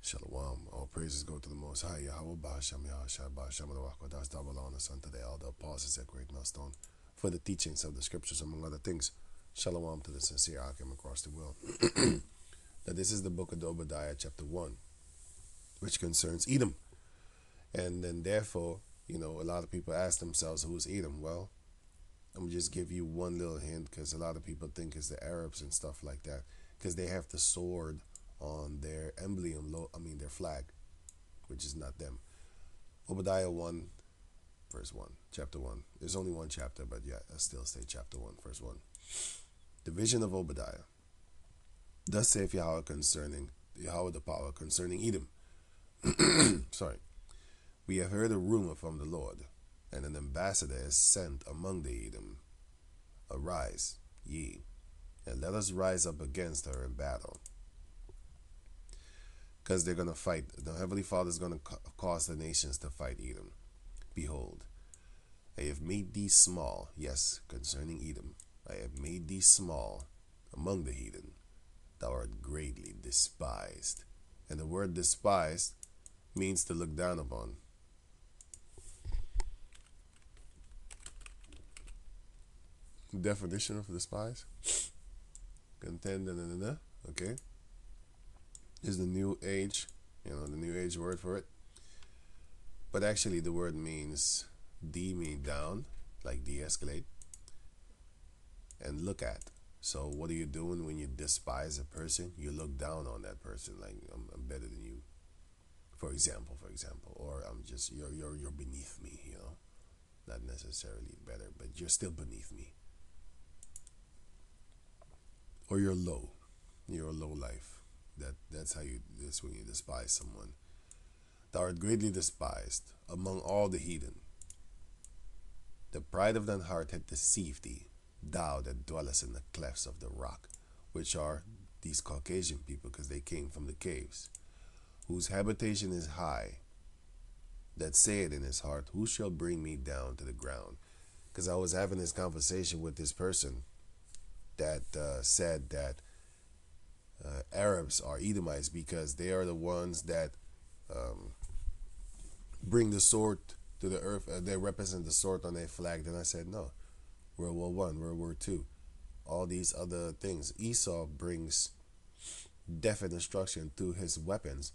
Shalom. All praises go to the Most High. Yahweh Ba'ashem Yahashai Ba'ashem Ruach double honor unto the elder apostles at Great Millstone for the teachings of the scriptures, among other things. Shalom to the sincere Akim across the world. Now, this is the book of Obadiah, chapter 1, which concerns Edom. And then, therefore, a lot of people ask themselves, who's Edom? Well, I'm going to just give you one little hint, because a lot of people think it's the Arabs and stuff like that, because they have the sword on their emblem, their flag, which is not them. Obadiah 1, verse 1, chapter 1. There's only one chapter, but yeah, I still say chapter 1, verse 1. The vision of Obadiah. Thus saith Yahweh the power concerning Edom. Sorry. We have heard a rumor from the Lord, and an ambassador is sent among the Edom. Arise, ye, and let us rise up against her in battle. Because they're going to fight. The Heavenly Father is going to cause the nations to fight Edom. Behold, I have made thee small, yes, concerning Edom, I have made thee small among the heathen. Thou art greatly despised. And the word despised means to look down upon. Definition of despise? Okay. Is the New Age, the New Age word for it. But actually the word means mean down, like de-escalate, and look at. So what are you doing when you despise a person? You look down on that person, like I'm better than you. For example, or I'm just you're beneath me, not necessarily better, but you're still beneath me. Or you're low, you're a low life. That's when you despise someone. Thou art greatly despised among all the heathen. The pride of thine heart hath deceived thee, thou that dwellest in the clefts of the rock, which are these Caucasian people, because they came from the caves, whose habitation is high, that saith in his heart, who shall bring me down to the ground? Because I was having this conversation with this person that said that Arabs are Edomites because they are the ones that bring the sword to the earth. They represent the sword on their flag. Then I said, no. World War One, World War Two, all these other things. Esau brings death and destruction through his weapons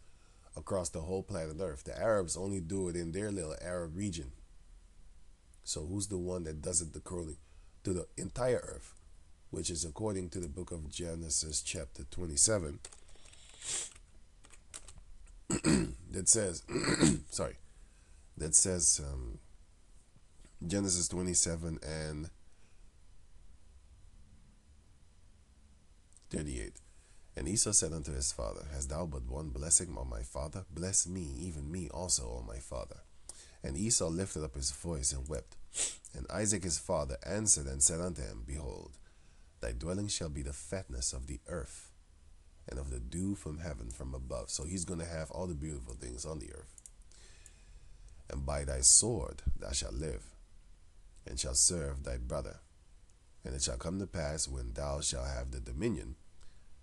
across the whole planet Earth. The Arabs only do it in their little Arab region. So who's the one that does it according to the entire Earth? Which is according to the book of Genesis chapter 27. that says, Genesis 27 and 38. And Esau said unto his father, hast thou but one blessing on my father? Bless me, even me also, O my father. And Esau lifted up his voice and wept. And Isaac his father answered and said unto him, behold, thy dwelling shall be the fatness of the earth, and of the dew from heaven from above. So he's going to have all the beautiful things on the earth. And by thy sword thou shalt live, and shalt serve thy brother. And it shall come to pass, when thou shalt have the dominion,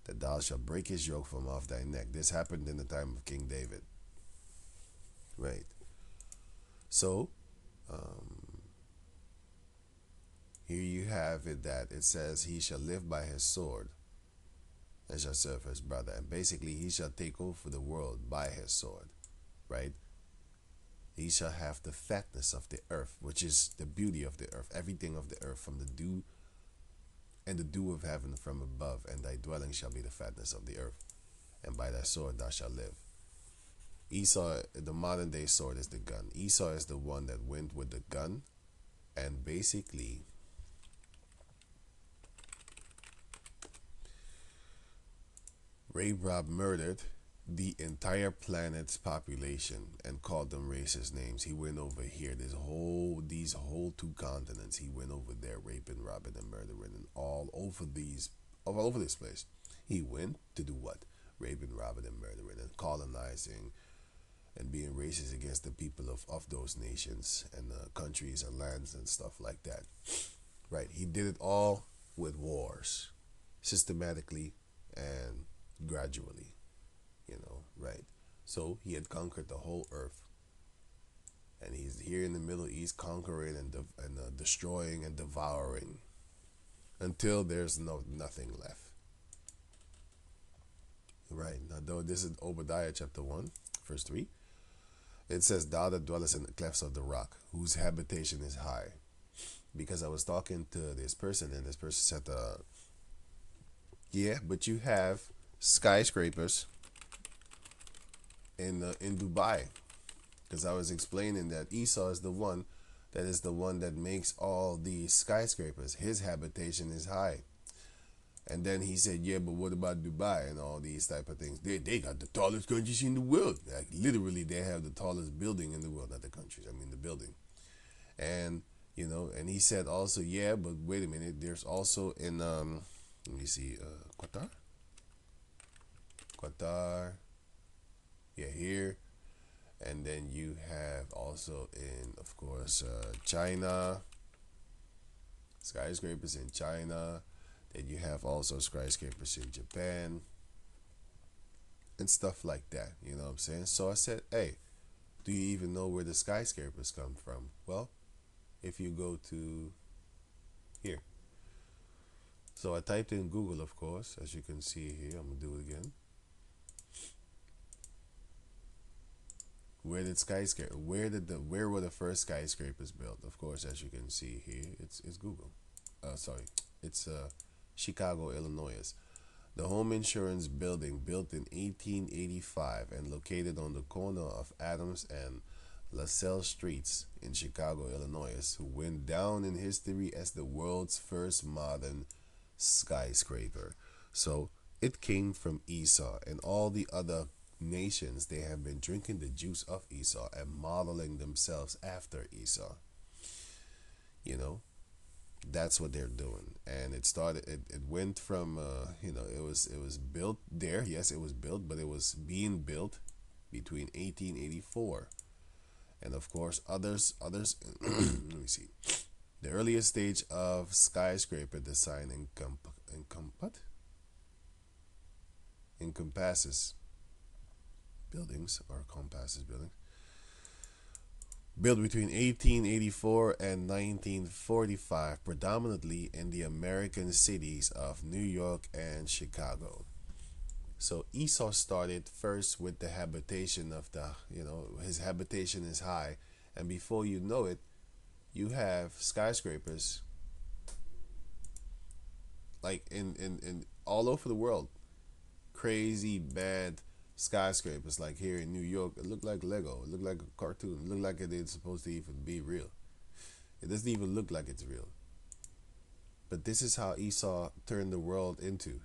that thou shalt break his yoke from off thy neck. This happened in the time of King David. Right. So, here you have it that it says he shall live by his sword and shall serve his brother. And basically he shall take over the world by his sword, right? He shall have the fatness of the earth, which is the beauty of the earth, everything of the earth, from the dew and the dew of heaven from above. And thy dwelling shall be the fatness of the earth, and by thy sword thou shalt live. Esau, the modern day sword, is the gun. Esau is the one that went with the gun and basically raped, robbed, murdered the entire planet's population and called them racist names. He went over here, these whole 2 continents. He went over there, raping, robbing, and murdering, and all over this place. He went to do what? Raping, robbing, and murdering, and colonizing, and being racist against the people of those nations and countries and lands and stuff like that. Right? He did it all with wars, systematically and gradually, right? So he had conquered the whole earth, and he's here in the Middle East conquering and destroying and devouring until there's nothing left. Right now, though, this is Obadiah chapter 1, verse 3. It says, "Thou that dwellest in the clefts of the rock, whose habitation is high." Because I was talking to this person, and this person said, "Yeah, but you have skyscrapers in Dubai." Because I was explaining that Esau is the one that makes all these skyscrapers. His habitation is high. And then he said, "Yeah, but what about Dubai and all these type of things? They got the tallest countries in the world. Like literally, they have the tallest building in the world, not the countries. I mean the building." And and he said also, "Yeah, but wait a minute. There's also in let me see, Qatar, yeah, here, and then you have also in, of course, China, skyscrapers in China. Then you have also skyscrapers in Japan and stuff like that. You know what I'm saying?" So I said, "Hey, do you even know where the skyscrapers come from?" Well, if you go to here. So I typed in Google, of course, as you can see here. I'm gonna do it again. Where did skyscraper? Where were the first skyscrapers built? Of course, as you can see here, it's Google. Sorry, it's Chicago, Illinois. The home insurance building, built in 1885 and located on the corner of Adams and LaSalle Streets in Chicago, Illinois, who went down in history as the world's first modern skyscraper. So it came from Esau, and all the other nations, they have been drinking the juice of Esau and modeling themselves after Esau. You know, that's what they're doing. And it went from it was built there. Yes, it was built, but it was being built between 1884, and of course others let me see. The earliest stage of skyscraper design encompasses buildings, or compasses buildings, built between 1884 and 1945, predominantly in the American cities of New York and Chicago. So Esau started first with the habitation of his habitation is high, and before you know it, you have skyscrapers like in all over the world. Crazy bad skyscrapers like here in New York. It looked like Lego. It looked like a cartoon. It looked like it ain't supposed to even be real. It doesn't even look like it's real. But this is how Esau turned the world into.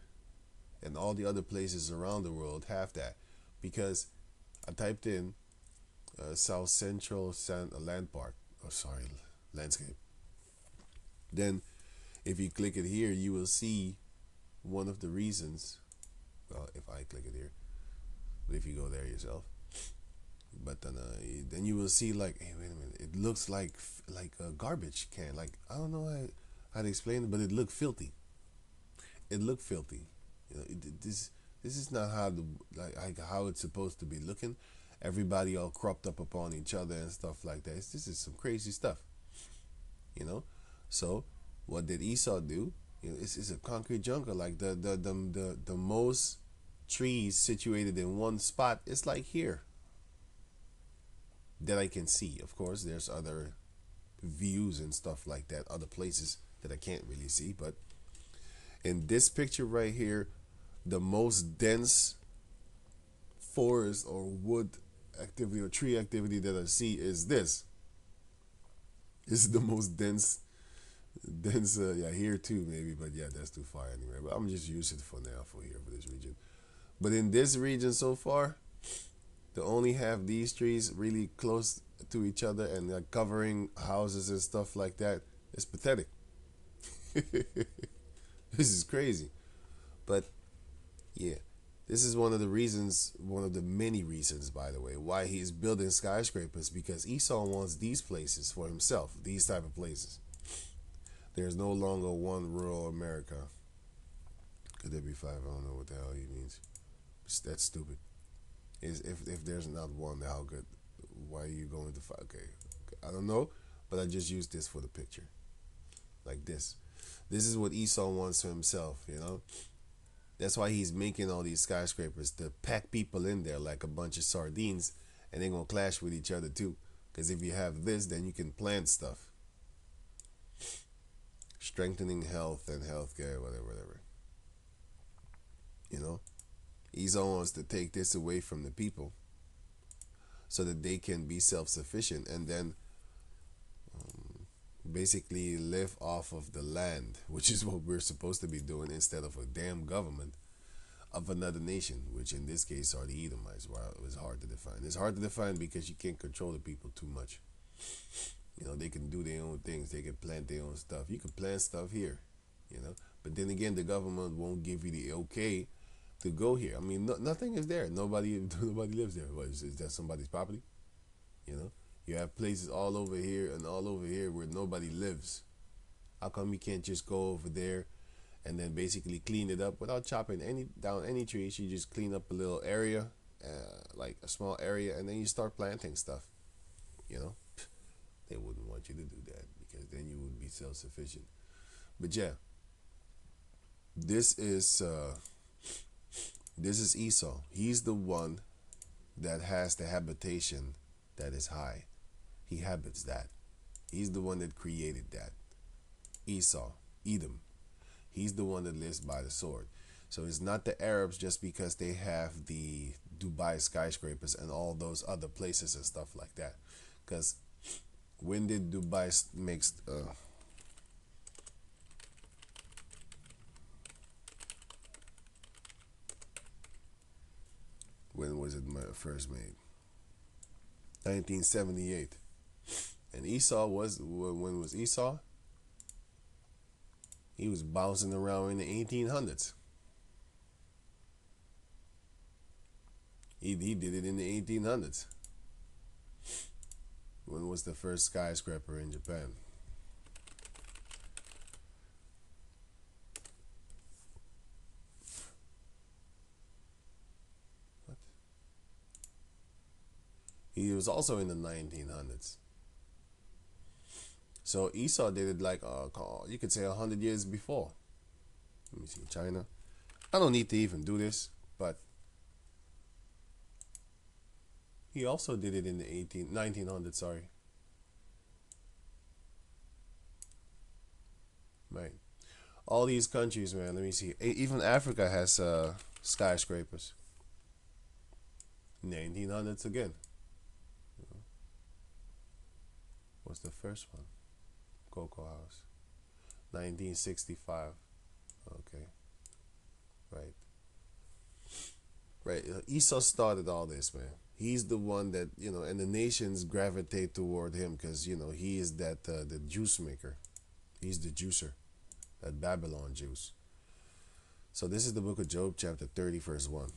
And all the other places around the world have that. Because I typed in South Central Land Park. Oh, sorry, landscape. Then if you click it here, you will see one of the reasons. Well, if I click it here, but if you go there yourself, but then you will see like, hey, wait a minute, it looks like a garbage can. Like, I don't know how to explain it, but it looked filthy. It looked filthy. This is not like how it's supposed to be looking. Everybody all cropped up upon each other and stuff like that. This is some crazy stuff. So what did Esau do? It's a concrete jungle. Like the most trees situated in one spot. It's like here that I can see. Of course, there's other views and stuff like that, other places that I can't really see. But in this picture right here, the most dense forest or wood activity or tree activity that I see is this. This is the most dense. Yeah, here too maybe, but yeah, that's too far anyway. But I'm just using it for now for this region. But in this region so far, to only have these trees really close to each other and like covering houses and stuff like that, it's pathetic. This is crazy. But yeah, this is one of the many reasons, by the way, why he's building skyscrapers, because Esau wants these places for himself, these type of places. There's no longer one rural America. Could there be five? I don't know what the hell he means. That's stupid. Is if there's not one, how good? Why are you going to fight? Okay, I don't know, but I just use this for the picture, like this. This is what Esau wants for himself, you know. That's why he's making all these skyscrapers to pack people in there like a bunch of sardines, and they're gonna clash with each other too. Because if you have this, then you can plant stuff, strengthening health and healthcare, whatever, whatever. You know, Esau wants to take this away from the people so that they can be self-sufficient and then basically live off of the land, which is what we're supposed to be doing instead of a damn government of another nation, which in this case are the Edomites. Well, it's hard to define. It's hard to define because you can't control the people too much. You know, they can do their own things. They can plant their own stuff. You can plant stuff here, you know. But then again, the government won't give you the okay to go here. I mean, nothing is there. Nobody, nobody lives there. What, is that somebody's property? You know, you have places all over here and all over here where nobody lives. How come you can't just go over there and then basically clean it up without chopping down any trees? You just clean up a little area, like a small area, and then you start planting stuff. You know, they wouldn't want you to do that because then you would be self-sufficient. But yeah, this is Esau. He's the one that has the habitation that is high. He habits that. He's the one that created that. Esau, Edom. He's the one that lives by the sword. So it's not the Arabs just because they have the Dubai skyscrapers and all those other places and stuff like that. Because when did Dubai make... when was it first made? 1978. And Esau was... When was Esau? He was bouncing around in the 1800s. He did it in the 1800s. When was the first skyscraper in Japan? What? He was also in the 1900s. So Esau did it like, you could say 100 years before. Let me see, China. I don't need to even do this, but he also did it in the 1900s, sorry. Right. All these countries, man, let me see. Even Africa has skyscrapers. 1900s again. What's the first one? Cocoa House. 1965. Okay. Right. Right. Esau started all this, man. He's the one that, you know, and the nations gravitate toward him because, you know, he is that, the juice maker. He's the juicer. That Babylon juice. So this is the book of Job, chapter 30, verse 1.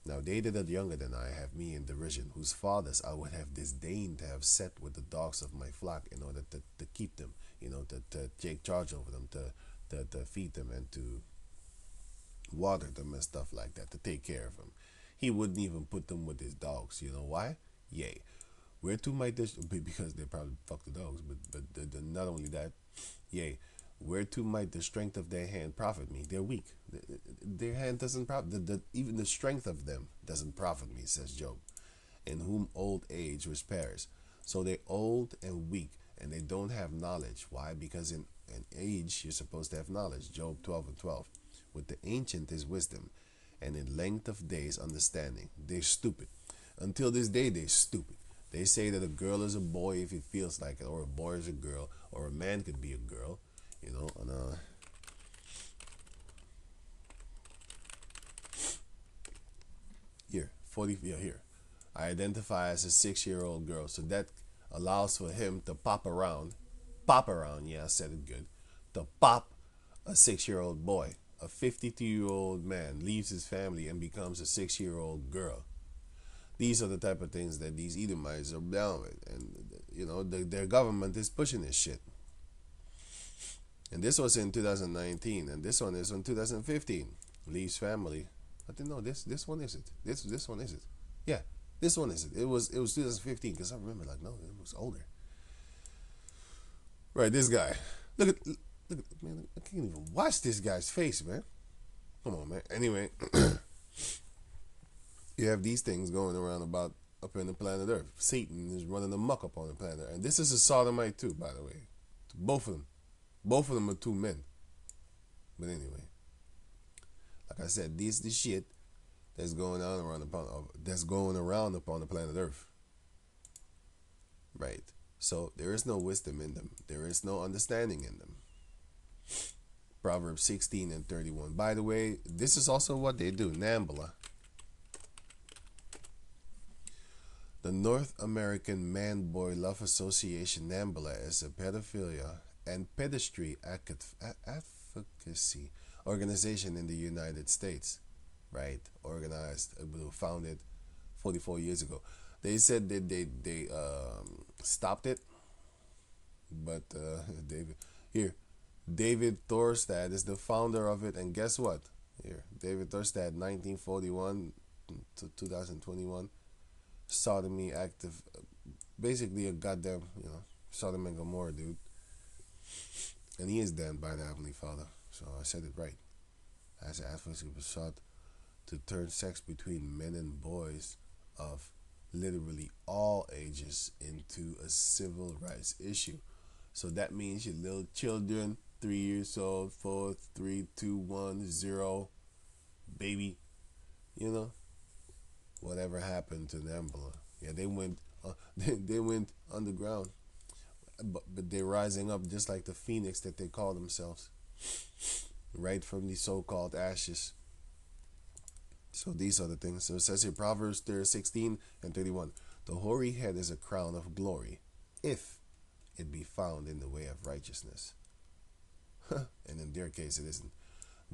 Now they that are younger than I have me in derision, whose fathers I would have disdained to have set with the dogs of my flock in order to keep them, you know, to take charge over them, to feed them and to water them and stuff like that, to take care of them. He wouldn't even put them with his dogs. You know why? Yea. Whereto might this, because they probably fuck the dogs, but not only that, yea, whereto might the strength of their hand profit me? They're weak. Their hand doesn't profit. Even the strength of them doesn't profit me, says Job, in whom old age repairs. So they're old and weak, and they don't have knowledge. Why? Because in age, you're supposed to have knowledge. Job 12 and 12. With the ancient is wisdom, and in length of days understanding. They're stupid. Until this day, they're stupid. They say that a girl is a boy if it feels like it, or a boy is a girl, or a man could be a girl. You know, and here, 40, yeah, here. I identify as a 6-year-old girl, so that allows for him to pop around, yeah, I said it good, to pop a 6-year-old boy. A 52-year-old man leaves his family and becomes a 6-year-old girl. These are the type of things that these Edomites are down with, and you know, their government is pushing this shit. And this was in 2019, and this one is in 2015. Leaves family. I think no, this one is it. This one is it. Yeah, this one is it. It was 2015 because I remember like no, it was older. Right, this guy. Look at man. I can't even watch this guy's face, man. Come on, man. Anyway, you have these things going around about up in the planet Earth. Satan is running amok up on the planet, and this is a sodomite too, by the way. Both of them are two men. But anyway, like I said, this the shit that's going on around upon the planet Earth. Right. So there is no wisdom in them. There is no understanding in them. Proverbs 16 and 31. By the way, this is also what they do. NAMBLA. The North American Man-Boy Love Association, NAMBLA, is a pedophilia and pedestry advocacy organization in the United States. Right? Organized, founded 44 years ago. They said that they stopped it, but David Thorstad is the founder of it, and guess what? Here, David Thorstad, 1941 to 2021, sodomy active, basically a goddamn, Sodom and Gomorrah dude, and he is damned by the Heavenly Father. So I said it right. As an advocacy was sought to turn sex between men and boys of literally all ages into a civil rights issue. So that means your little children, 3 years old, 4, 3, 2, 1, 0, baby, whatever happened to NAMBLA. Yeah, they went they went underground, but they're rising up just like the phoenix that they call themselves, right from the so-called ashes. So these are the things. So it says here, Proverbs 16 and 31. The hoary head is a crown of glory, if it be found in the way of righteousness. And in their case, it isn't.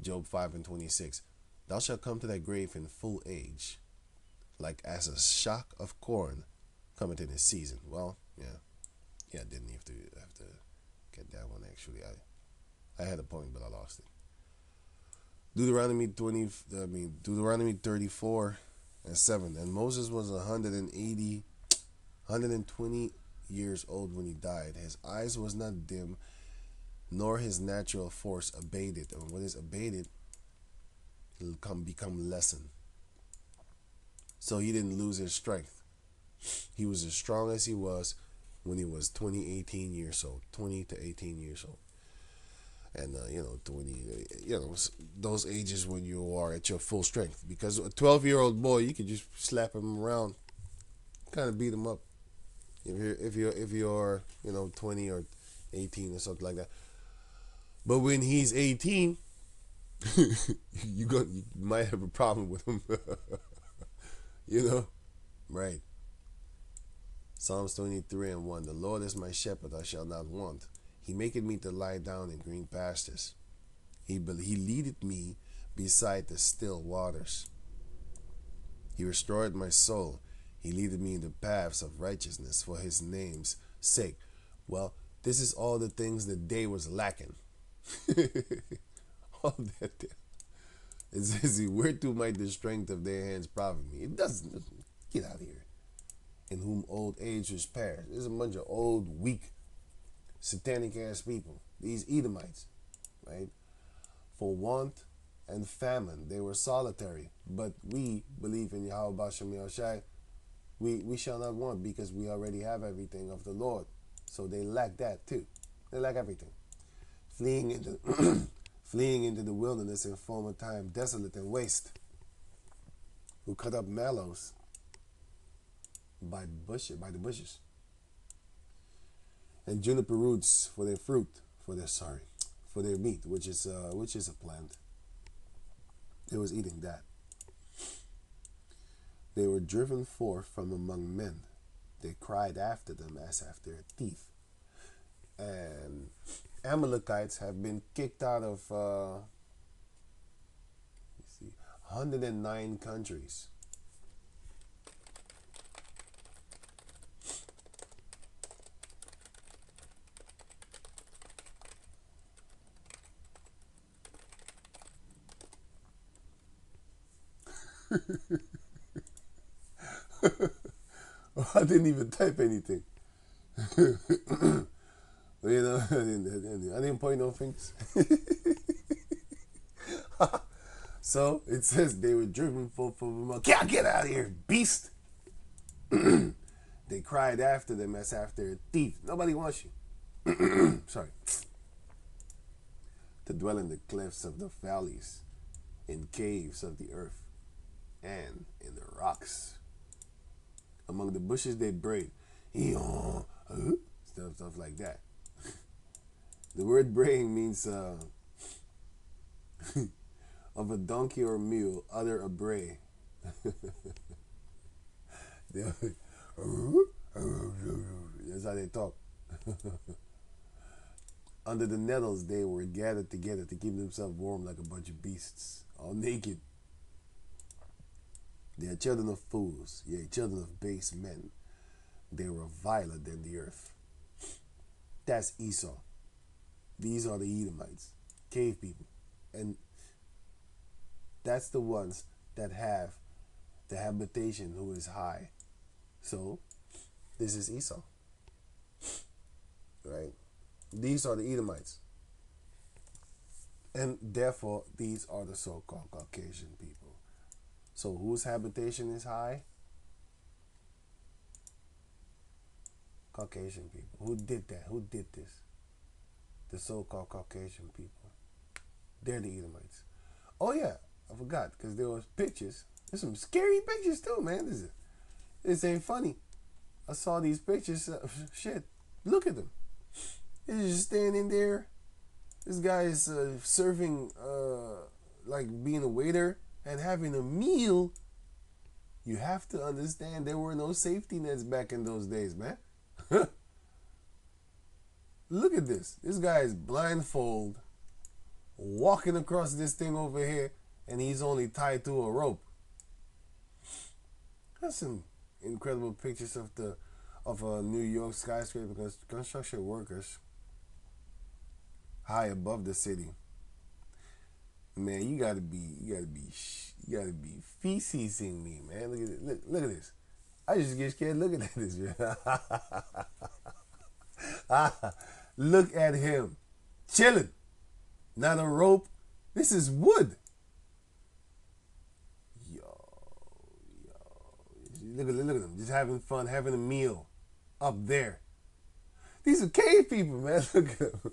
Job 5 and 26. Thou shalt come to thy grave in full age, like as a shock of corn cometh in his season. Well, yeah. Yeah, I didn't have to get that one, actually. I had a point, but I lost it. Deuteronomy 34 and 7. And Moses was 120 years old when he died. His eyes was not dim, nor his natural force abated. And what is abated, it'll become lessened. So he didn't lose his strength. He was as strong as he was when he was 20 to 18 years old. And 20, those ages when you are at your full strength. Because a 12-year-old boy, you could just slap him around, kind of beat him up. If you're 20 or 18 or something like that. But when he's 18, you might have a problem with him. Right. Psalms 23 and 1. The Lord is my shepherd, I shall not want. He maketh me to lie down in green pastures. He leadeth me beside the still waters. He restored my soul. He leadeth me in the paths of righteousness for his name's sake. Well, this is all the things that they was lacking. All that there. It says, whereto might the strength of their hands profit me? It doesn't. Get out of here. In whom old age was past. There's a bunch of old, weak, satanic ass people, these Edomites, right? For want and famine, they were solitary. But we believe in Yahweh Bashem Yahushai. We shall not want, because we already have everything of the Lord. So they lack that too. They lack everything. Fleeing into the wilderness in former time, desolate and waste, who cut up mallows by the bushes, and juniper roots for their fruit, for their meat, which is a plant. They was eating that. They were driven forth from among men. They cried after them as after a thief. And Amalekites have been kicked out of 109 countries. I didn't even type anything. You know, I didn't point no fingers. So it says they were driven forth from a get out of here, beast. They cried after them as after a thief. Nobody wants you. Sorry. To dwell in the cliffs of the valleys, in caves of the earth, and in the rocks. Among the bushes they brayed. Stuff like that. The word braying means of a donkey or mule, utter a bray. That's how they talk. Under the nettles they were gathered together to keep themselves warm like a bunch of beasts, all naked. They are children of fools, yea, children of base men. They were viler than the earth. That's Esau. These are the Edomites, cave people. And that's the ones that have the habitation who is high. So, this is Esau. Right? These are the Edomites. And therefore, these are the so-called Caucasian people. So, whose habitation is high? Caucasian people. Who did that? Who did this? The so-called Caucasian people. They're the Edomites. Oh yeah, I forgot, because there was pictures. There's some scary pictures too, man. This ain't funny. I saw these pictures. Shit, look at them. He's just standing there. This guy is serving, like being a waiter and having a meal. You have to understand there were no safety nets back in those days, man. Look at this. This guy is blindfolded, walking across this thing over here, and he's only tied to a rope. That's some incredible pictures of New York skyscraper construction workers high above the city. Man, you gotta be feces-ing me, man. Look at it. Look at this. I just get scared looking at this, man. Look at him, chilling. Not a rope. This is wood. Look at them, just having fun, having a meal up there. These are cave people, man. Look at them.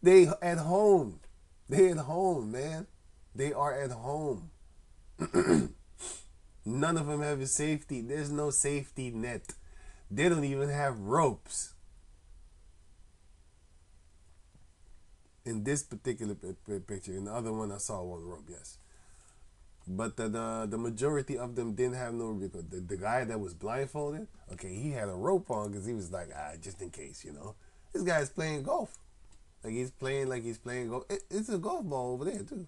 They at home. They at home, man. They are at home. None of them have a safety. There's no safety net. They don't even have ropes. In this particular picture, in the other one, I saw one rope, yes. But the majority of them didn't have no rope. The guy that was blindfolded, okay, he had a rope on because he was like, just in case, you know. This guy's playing golf. Like he's playing golf. It's a golf ball over there, too.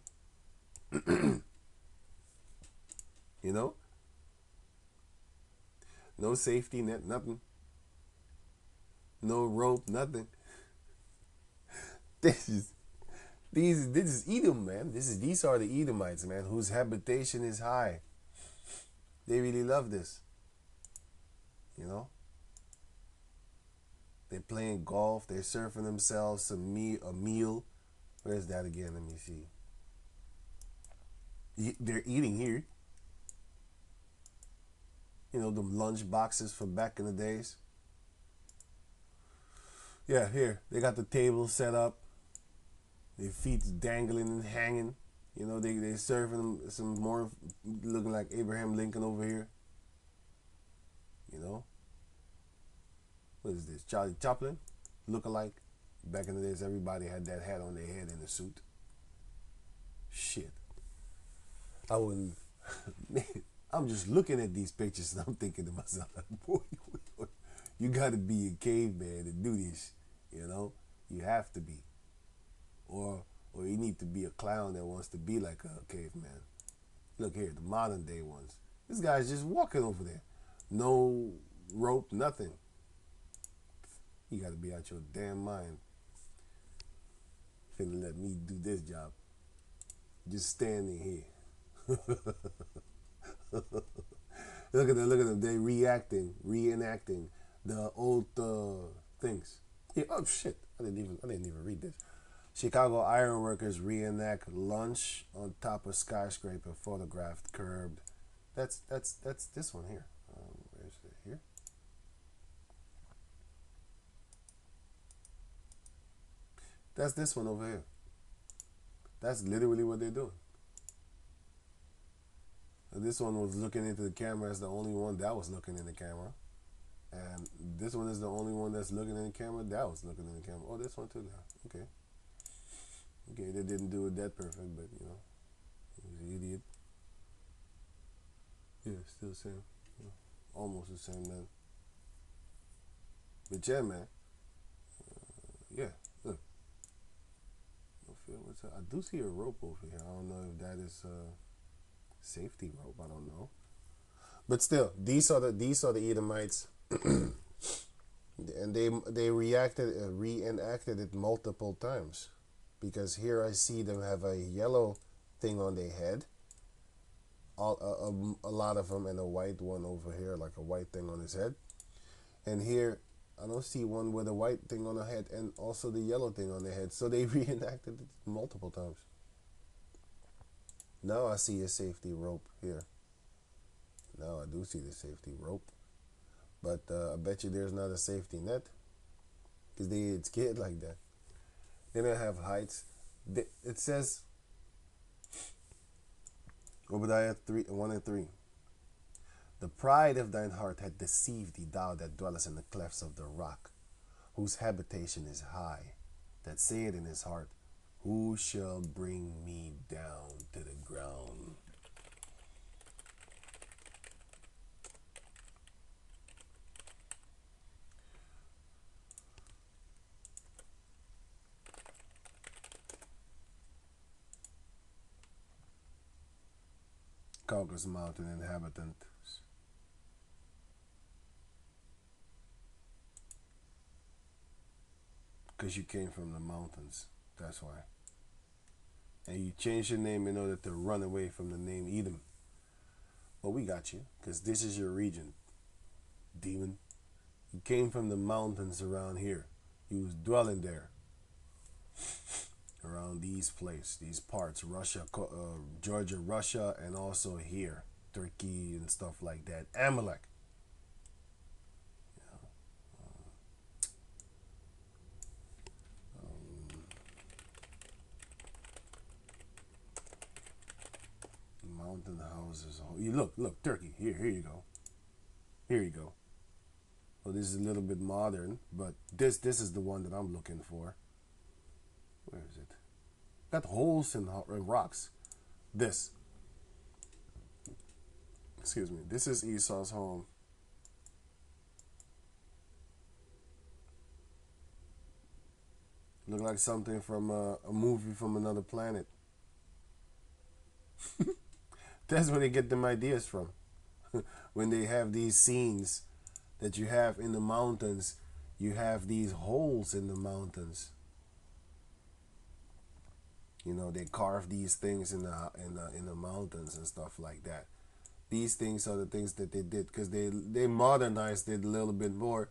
You know? No safety net, nothing. No rope, nothing. This is Edom, man. These are the Edomites, man, whose habitation is high. They really love this. You know? They're playing golf. They're surfing themselves a meal. Where's that again? Let me see. They're eating here. You know, the lunch boxes from back in the days. Yeah, here. They got the table set up. Their feet dangling and hanging. You know, they serving them some more looking like Abraham Lincoln over here. You know? What is this? Charlie Chaplin? Look-alike? Back in the days, everybody had that hat on their head in a suit. Shit. I wouldn't... Man, I'm just looking at these pictures and I'm thinking to myself, boy, you got to be a caveman to do this. You know? You have to be. Or you need to be a clown that wants to be like a caveman. Look here, the modern day ones. This guy's just walking over there. No rope, nothing. You gotta be out your damn mind. Finna let me do this job. Just standing here. Look at them. They reenacting the old things. Yeah, oh shit! I didn't even read this. Chicago ironworkers reenact lunch on top of skyscraper photographed curbed. That's this one here. Where's it here? That's this one over here. That's literally what they're doing. This one was looking into the camera as the only one that was looking in the camera. And this one is the only one that's looking in the camera that was looking in the camera. Oh, this one too now. Okay. Okay, they didn't do it that perfect, but you know, he was an idiot. Yeah, still the same. Yeah, almost the same then. But yeah, man. Yeah, look. I do see a rope over here. I don't know if that is a safety rope. I don't know. But still, these are the Edomites, and they reenacted it multiple times, because here I see them have a yellow thing on their head, a lot of them, and a white one over here, like a white thing on his head, and here I don't see one with a white thing on the head and also the yellow thing on the head. So they reenacted it multiple times. Now I see a safety rope here. Now I do see the safety rope. But I bet you there's not a safety net, because they get scared like that. They don't have heights. It says, Obadiah 1:3. The pride of thine heart hath deceived thee, thou that dwellest in the clefts of the rock, whose habitation is high, that saith in his heart, who shall bring me down to the ground? Caucasus Mountain inhabitant. Because you came from the mountains. That's why. And you changed your name in order to run away from the name Edom. But we got you, because this is your region, demon. You came from the mountains around here. You was dwelling there. Around these places, these parts, Russia, Georgia, Russia, and also here, Turkey and stuff like that. Amalek. Mountain houses. You look, Turkey. Here you go. Here you go. Well, this is a little bit modern, but this is the one that I'm looking for. Where is it? Got holes in rocks. This. Excuse me. This is Esau's home. Look like something from a movie from another planet. That's where they get them ideas from. When they have these scenes that you have in the mountains, you have these holes in the mountains. You know, they carve these things in the mountains and stuff like that. These things are the things that they did, because they modernized it a little bit more.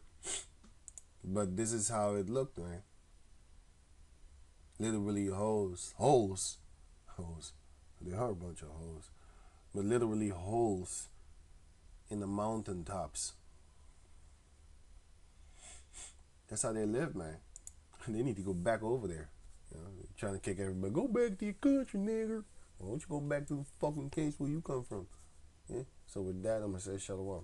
But this is how it looked, man. Literally holes. There are a bunch of holes, but literally holes in the mountain tops. That's how they live, man. They need to go back over there. You know, trying to kick everybody. Go back to your country, nigger. Why don't you go back to the fucking case where you come from? Yeah. So with that, I'm gonna say shalom.